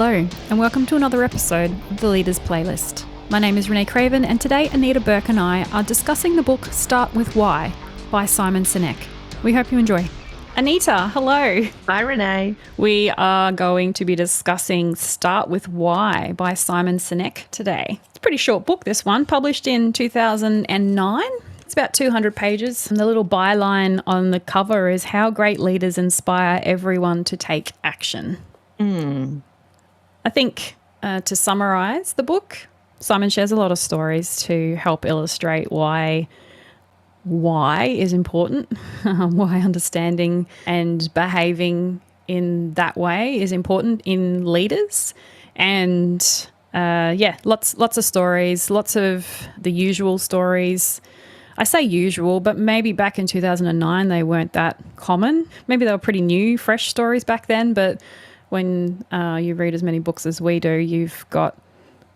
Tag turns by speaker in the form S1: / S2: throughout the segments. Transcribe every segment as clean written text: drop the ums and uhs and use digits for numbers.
S1: Hello, and welcome to another episode of the Leaders Playlist. My name is Renee Craven, and today Anita Burke and I are discussing the book Start With Why by Simon Sinek. We hope you enjoy. Anita, hello.
S2: Hi, Renee.
S1: We are going to be discussing Start With Why by Simon Sinek today. It's a pretty short book, this one, published in 2009. It's about 200 pages, and the little byline on the cover is how great leaders inspire everyone to take action. I think to summarise the book, Simon shares a lot of stories to help illustrate why is important, why understanding and behaving in that way is important in leaders. And lots of stories, lots of the usual stories. I say usual, but maybe back in 2009 they weren't that common. Maybe they were pretty new, fresh stories back then, but when you read as many books as we do, you've got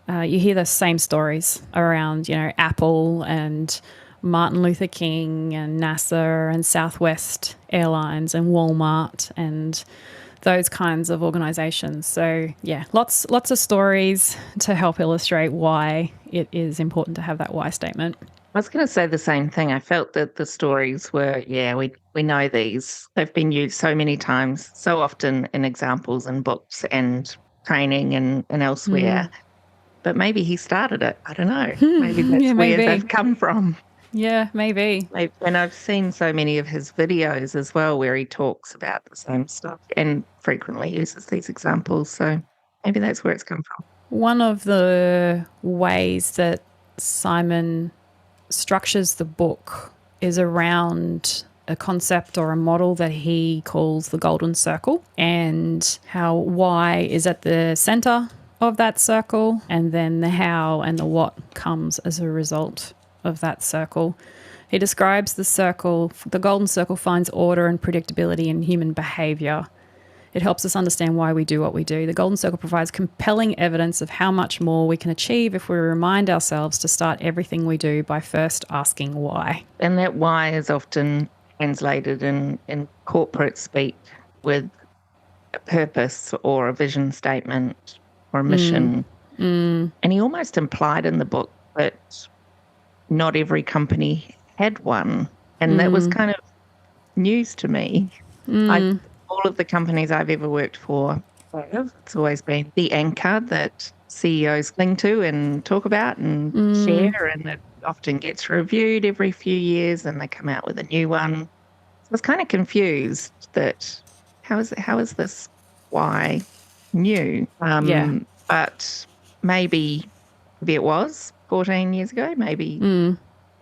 S1: you hear the same stories around, Apple and Martin Luther King and NASA and Southwest Airlines and Walmart and those kinds of organizations. So yeah, lots of stories to help illustrate why it is important to have that why statement.
S2: I was going to say the same thing. I felt that the stories were, we know these. They've been used so many times, so often in examples in books and training and elsewhere. But maybe he started it. I don't know. Maybe that's where they've come from.
S1: Yeah, maybe.
S2: And I've seen so many of his videos as well where he talks about the same stuff and frequently uses these examples. So maybe that's where it's come from.
S1: One of the ways that Simon structures the book is around a concept or a model that he calls the golden circle, and how why is at the center of that circle, and then the how and the what comes as a result of that circle. He describes the golden circle finds order and predictability in human behavior. It helps us understand why we do what we do. The golden circle provides compelling evidence of how much more we can achieve if we remind ourselves to start everything we do by first asking why.
S2: And that why is often translated in corporate speak with a purpose or a vision statement or a mission. And he almost implied in the book that not every company had one. And that was kind of news to me. All of the companies I've ever worked for, it's always been the anchor that CEOs cling to and talk about and share, and it often gets reviewed every few years and they come out with a new one. So I was kind of confused that how is this why new? But maybe it was 14 years ago. Maybe the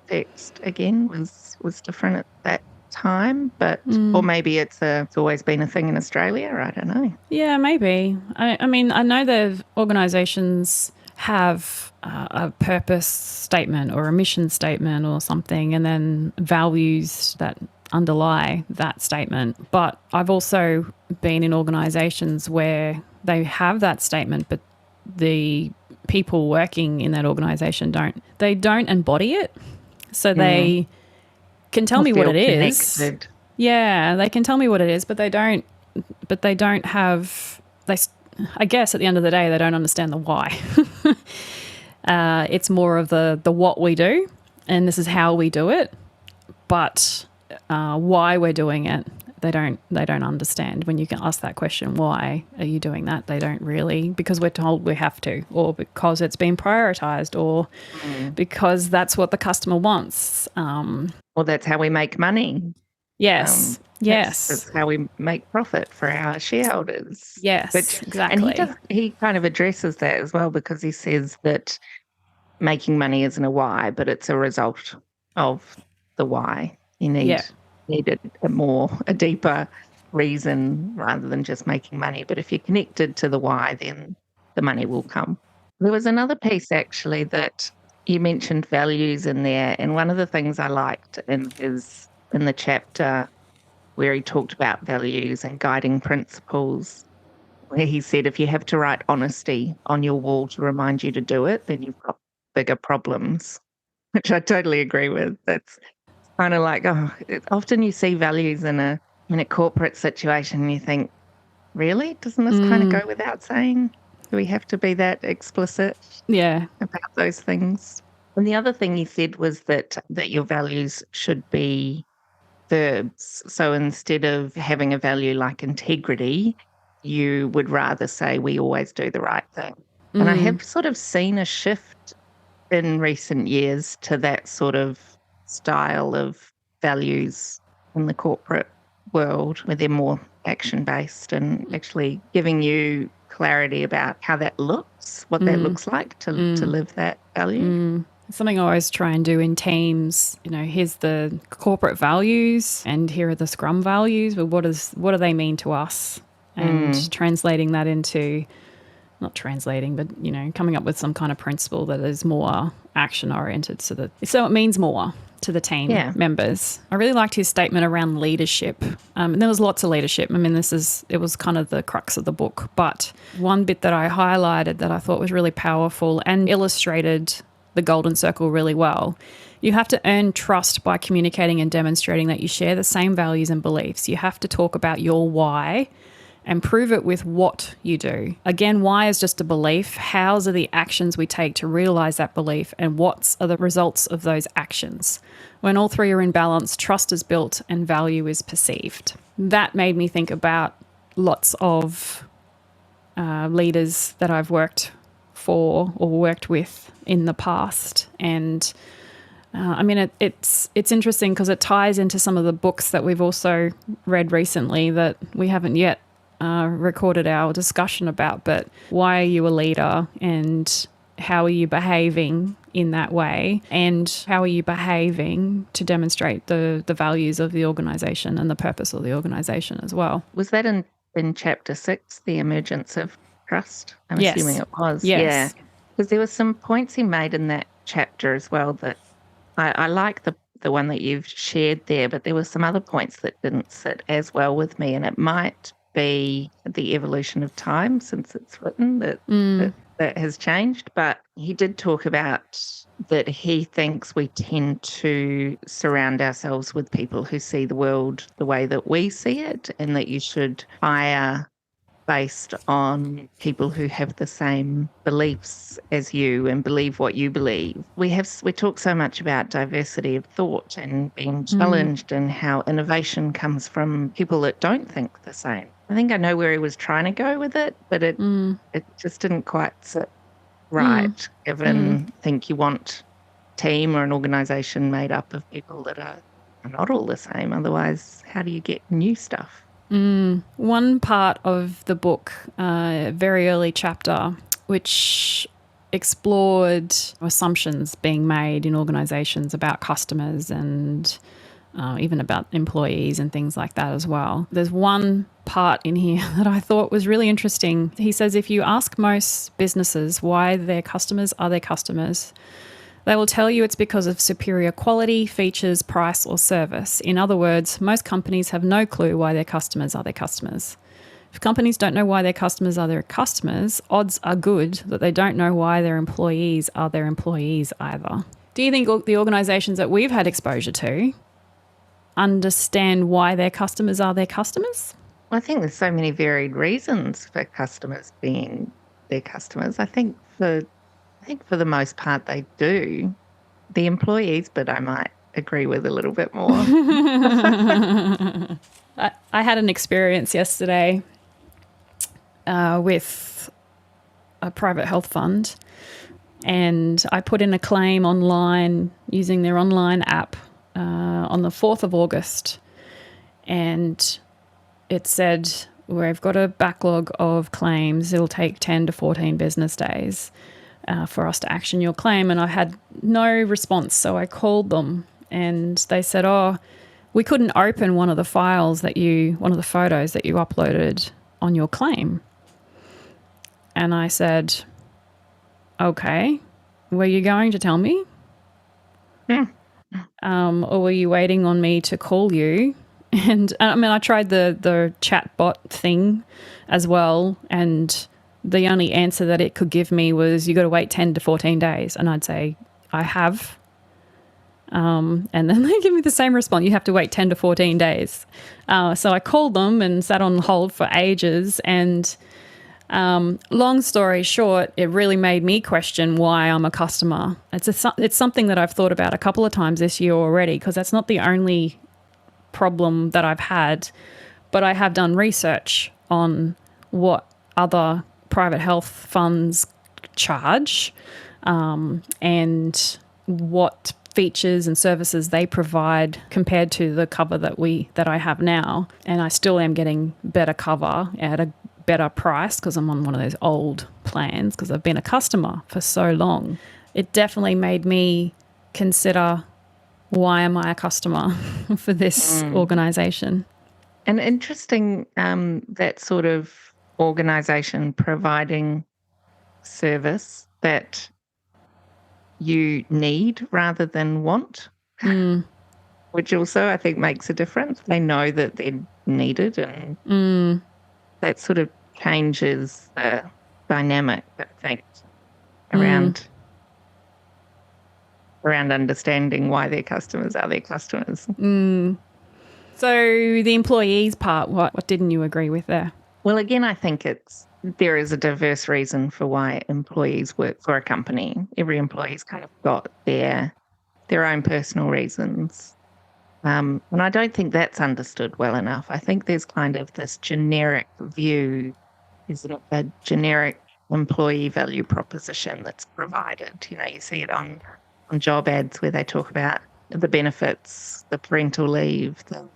S2: text again was different at that time, but or maybe it's always been a thing in Australia. I don't know.
S1: Yeah, maybe. I mean, I know that organizations have a purpose statement or a mission statement or something, and then values that underlie that statement. But I've also been in organizations where they have that statement, but the people working in that organization don't embody it. So they can tell me what it is.
S2: Connected.
S1: Yeah, they can tell me what it is, but they don't have, I guess at the end of the day, they don't understand the why. It's more of the what we do, and this is how we do it, but why we're doing it, they don't understand. When you can ask that question, why are you doing that? They don't really, because we're told we have to, or because it's been prioritized, or because that's what the customer wants.
S2: Well, that's how we make money.
S1: Yes.
S2: That's how we make profit for our shareholders.
S1: Yes, exactly.
S2: And he kind of addresses that as well, because he says that making money isn't a why, but it's a result of the why. You need a deeper reason rather than just making money. But if you're connected to the why, then the money will come. There was another piece actually that you mentioned values in there, and one of the things I liked in the chapter where he talked about values and guiding principles, where he said if you have to write honesty on your wall to remind you to do it, then you've got bigger problems, which I totally agree with. That's kind of like, often you see values in a corporate situation and you think, really? Doesn't this kind of go without saying? Do we have to be that explicit
S1: Yeah.
S2: about those things? And the other thing he said was that your values should be verbs. So instead of having a value like integrity, you would rather say we always do the right thing. And I have sort of seen a shift in recent years to that sort of style of values in the corporate world, where they're more action-based and actually giving you clarity about how that looks, what that looks like to live that value.
S1: Something I always try and do in teams, here's the corporate values and here are the Scrum values, but what do they mean to us? And translating that into, not translating, but, coming up with some kind of principle that is more action oriented so it means more to the team members. I really liked his statement around leadership. And there was lots of leadership. I mean, it was kind of the crux of the book. But one bit that I highlighted that I thought was really powerful and illustrated the golden circle really well. You have to earn trust by communicating and demonstrating that you share the same values and beliefs. You have to talk about your why and prove it with what you do. Again, why is just a belief. Hows are the actions we take to realize that belief, and what are the results of those actions? When all three are in balance, trust is built and value is perceived. That made me think about lots of leaders that I've worked for or worked with in the past. And it's interesting because it ties into some of the books that we've also read recently that we haven't yet recorded our discussion about. But why are you a leader, and how are you behaving in that way, and how are you behaving to demonstrate the values of the organisation and the purpose of the organisation as well?
S2: Was that in chapter 6, the emergence of trust? I'm
S1: Yes.
S2: assuming it was.
S1: Yes.
S2: Yeah, because there were some points he made in that chapter as well that I like the one that you've shared there, but there were some other points that didn't sit as well with me, and it might be the evolution of time since it's written that has changed. But he did talk about that he thinks we tend to surround ourselves with people who see the world the way that we see it, and that you should hire based on people who have the same beliefs as you and believe what you believe. We talk so much about diversity of thought and being challenged and how innovation comes from people that don't think the same. I think I know where he was trying to go with it, but it just didn't quite sit right, given I think you want a team or an organisation made up of people that are not all the same. Otherwise, how do you get new stuff?
S1: One part of the book, a very early chapter, which explored assumptions being made in organisations about customers and even about employees and things like that as well. There's one part in here that I thought was really interesting. He says if you ask most businesses why their customers are their customers, they will tell you it's because of superior quality, features, price, or service. In other words, most companies have no clue why their customers are their customers. If companies don't know why their customers are their customers, odds are good that they don't know why their employees are their employees either. Do you think the organisations that we've had exposure to understand why their customers are their customers?
S2: Well, I think there's so many varied reasons for customers being their customers. I think for the most part they do. The employees, but I might agree with a little bit more.
S1: I had an experience yesterday with a private health fund, and I put in a claim online using their online app on the 4th of August, and it said, we've got a backlog of claims. It'll take 10 to 14 business days for us to action your claim. And I had no response. So I called them and they said, we couldn't open one of the photos that you uploaded on your claim. And I said, okay, were you going to tell me? Or were you waiting on me to call you? And I tried the chat bot thing as well, and the only answer that it could give me was, you got to wait 10 to 14 days. And I'd say, I have. And then they give me the same response. You have to wait 10 to 14 days. So I called them and sat on hold for ages. And Long story short, it really made me question why I'm a customer. It's something that I've thought about a couple of times this year already, because that's not the only problem that I've had, but I have done research on what other private health funds charge, and what features and services they provide compared to the cover that I have now. And I still am getting better cover at a better price because I'm on one of those old plans because I've been a customer for so long. It definitely made me consider, why am I a customer for this organisation?
S2: And interesting, that sort of organisation providing service that you need rather than want, which also I think makes a difference. They know that they're needed, and that sort of changes the dynamic, I think, around understanding why their customers are their customers.
S1: So the employees part, what didn't you agree with there?
S2: Well, again, I think there is a diverse reason for why employees work for a company. Every employee's kind of got their own personal reasons. And I don't think that's understood well enough. I think there's kind of this generic view, is a generic employee value proposition that's provided. You see it on job ads where they talk about the benefits, the parental leave, the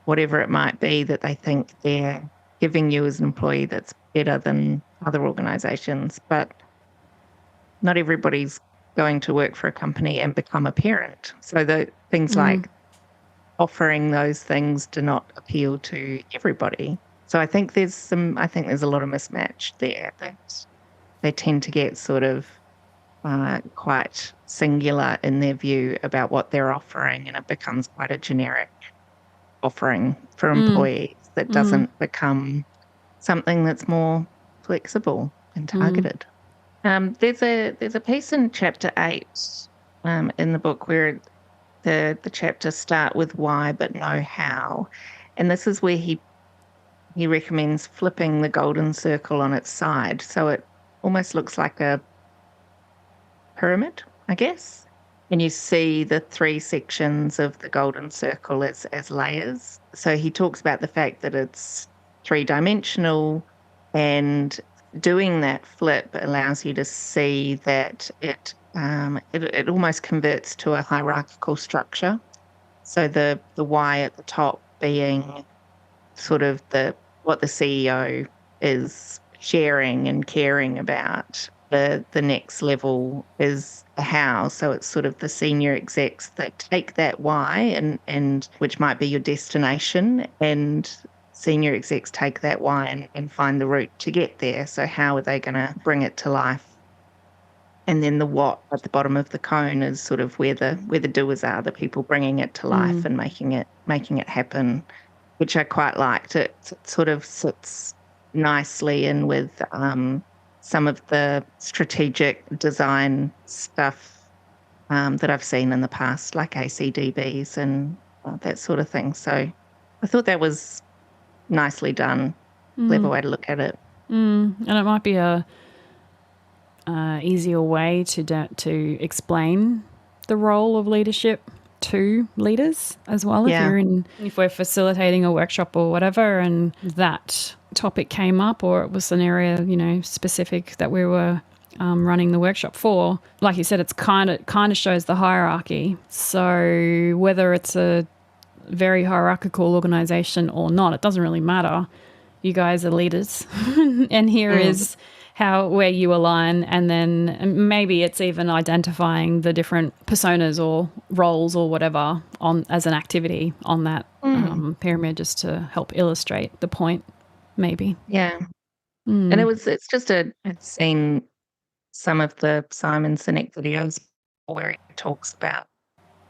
S2: whatever it might be that they think they're giving you as an employee that's better than other organisations. But not everybody's going to work for a company and become a parent. So the things like offering those things do not appeal to everybody. So I think there's a lot of mismatch there, that they tend to get sort of quite singular in their view about what they're offering, and it becomes quite a generic offering for employees that doesn't become something that's more flexible and targeted. There's a piece in chapter 8 in the book where the chapters start with why but no how, and this is where he recommends flipping the golden circle on its side, so it almost looks like a pyramid, I guess. And you see the 3 sections of the golden circle as layers. So he talks about the fact that it's 3-dimensional, and doing that flip allows you to see that it almost converts to a hierarchical structure. So the why at the top being sort of what the CEO is sharing and caring about. The next level is the how. So it's sort of the senior execs that take that why and which might be your destination, and senior execs take that why and find the route to get there. So how are they going to bring it to life? And then the what at the bottom of the cone is sort of where the doers are, the people bringing it to life and making it happen, which I quite liked. It sort of sits nicely in with some of the strategic design stuff that I've seen in the past, like ACDBs and that sort of thing. So I thought that was nicely done, clever way to look at it.
S1: And it might be a easier way to explain the role of leadership to leaders as well.
S2: Yeah.
S1: If we're facilitating a workshop or whatever, and that topic came up, or it was an area specific that we were running the workshop for, like you said, it's kind of shows the hierarchy. So whether it's a very hierarchical organization or not, it doesn't really matter. You guys are leaders, and here is where you align, and then maybe it's even identifying the different personas or roles or whatever as an activity on that pyramid, just to help illustrate the point, maybe.
S2: Yeah. And I'd seen some of the Simon Sinek videos where he talks about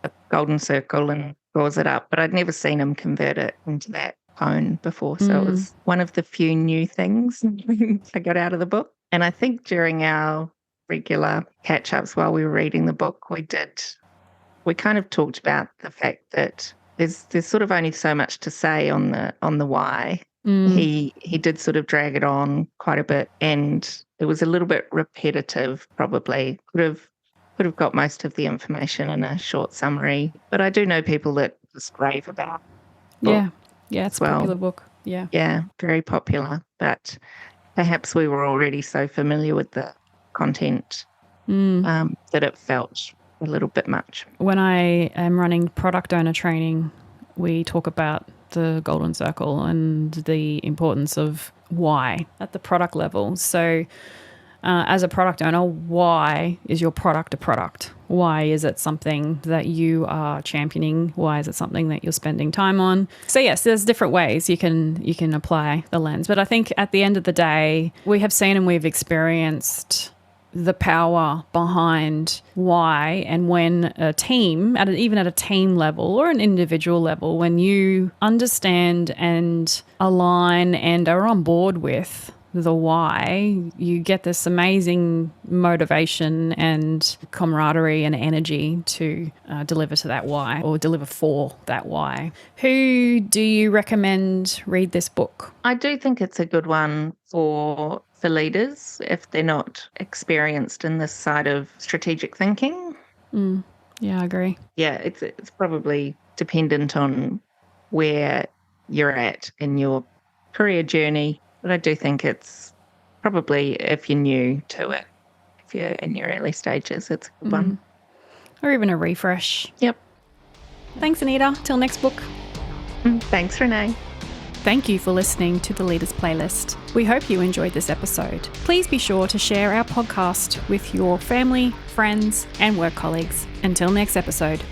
S2: the golden circle and draws it up, but I'd never seen him convert it into that cone before. So it was one of the few new things I got out of the book. And I think during our regular catch-ups while we were reading the book, we kind of talked about the fact that there's sort of only so much to say on the why, He did sort of drag it on quite a bit, and it was a little bit repetitive, probably. Could have got most of the information in a short summary. But I do know people that just rave about it.
S1: Yeah, it's a popular book. Yeah.
S2: Yeah, very popular. But perhaps we were already so familiar with the content that it felt a little bit much.
S1: When I am running product owner training, we talk about the golden circle and the importance of why at the product level. So as a product owner, why is your product a product? Why is it something that you are championing? Why is it something that you're spending time on? So yes, there's different ways you can apply the lens. But I think at the end of the day, we have seen and we've experienced the power behind why, and when a team, even at a team level or an individual level, when you understand and align and are on board with the why, you get this amazing motivation and camaraderie and energy to deliver to that why, or deliver for that why. Who do you recommend read this book?
S2: I do think it's a good one for leaders if they're not experienced in this side of strategic thinking.
S1: Yeah, I agree.
S2: Yeah, it's probably dependent on where you're at in your career journey. But I do think it's probably, if you're new to it, if you're in your early stages, it's a good one.
S1: Or even a refresh.
S2: Yep.
S1: Thanks, Anita. Till next book.
S2: Thanks, Renee.
S1: Thank you for listening to the Leaders Playlist. We hope you enjoyed this episode. Please be sure to share our podcast with your family, friends, and work colleagues. Until next episode.